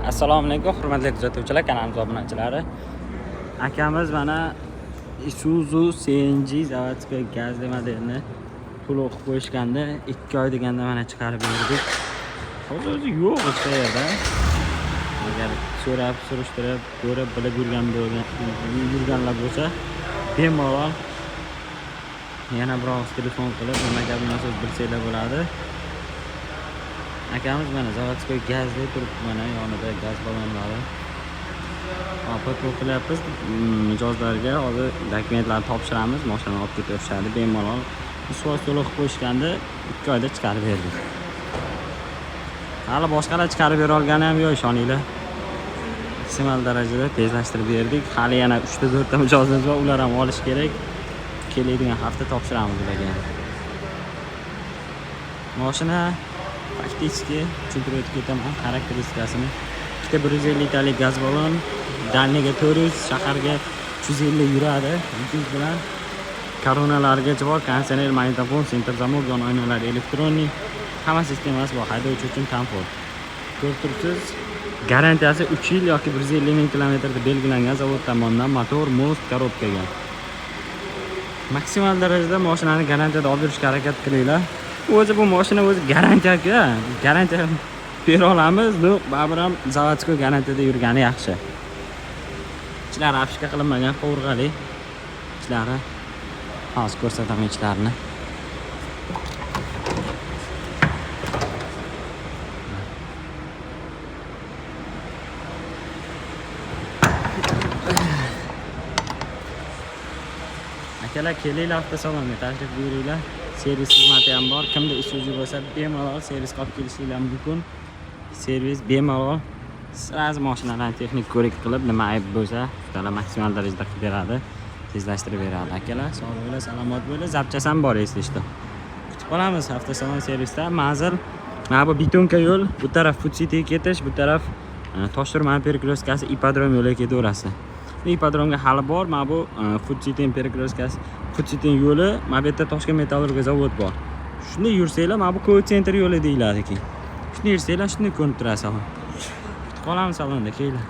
Assalomu alaykum, hurmatli kuzatuvchilar, kanalimiz obunachilari. Akamiz mana Isuzu CNG zavodga gazli modelni to'liq qilib qo'yishganda 2 oy deganda mana chiqarib berdik. Hozir o'zi yo'q hech qayerda. Agar so'rab, surishtirib, ko'rib, bilib yurganlar bo'lsa, bemalol yana biroz telefon qilib, nima gap narsa bilsanglar bo'ladi. Akamiz mana zavodga gazli turibdi, mana yonida gaz ballonlari. Patrol qilyapmiz. Mijozlarga hozir dokumentlarni topshiramiz, mashinani olib ketishadi bemalol. Suvoz to'liq qo'yishganda 2 oyda chiqarib berdik. Hali boshqalar chiqarib bera olgani ham yo'q, ishoninglar. Maksimal darajada tezlashtirib berdik. Hali yana 3 ta 4 ta mijozimiz bor, ular ham olish kerak. Keladigan hafta topshiramiz ularga. Mashina faktiski tushuntirib o'tib ketaman xarakteristikasini. Ikkita 150 litrlik gaz ballon, dalniga 400, shaharga 350 yuradi. Yuz bilan koronalargacha bor, konditsioner, magnitofon, senter zamok, yon oynalar elektronik, hamma sistemasi bor, haydovchi uchun komfort. Ko'rib turibsiz, garantiyasi 3 yil yoki 150 ming kilometrda belgilangan zavod tomonidan motor, most, korobkaga. Maksimal darajada mashinani garantiyada olib yurishga harakat qilinglar. O'zi bu mashina o'zi garantiyaga, garantiya bera olamiz. Bu baribir ham zavodga garantiyada yurgani yaxshi. Ichlari afishka qilinmagan, qovurg'ali. Ichlari hozir ko'rsataman ichlarini. Akalar, kelinglar avtosalonga tashrif buyuringlar. Servis xizmati ham bor. Kimda Isuzu bo'lsa, bemalol servis qilib kelishinglar mumkin. Servis bemalol. Sraz mashinalarni texnik ko'rik qilib, nima ayb bo'lsa, ular maksimal darajada qilib beradi, tezlashtirib beradi. Akalar, sog' bo'linglar, salomat bo'linglar. Zapchasi ham bor eslashda. Kutib qolamiz avtosalon servisda. Manzil mana bu betonka yo'l, bu taraf Food Cityga ketish, bu taraf Toshturman perkroskasi ipodrom yo'liga ketaverasiz. Ipodromga hali bor, mana bu Food City perkroskasi, Food City yo'li, mana bu yerda Toshkent metallurgiya zavod bor. Shunda yursanglar, mana bu Ko'l center yo'li deyiladi keyin. Shunda yursanglar, shunda ko'rib turasiz. Qolamiz salonda, kelinglar.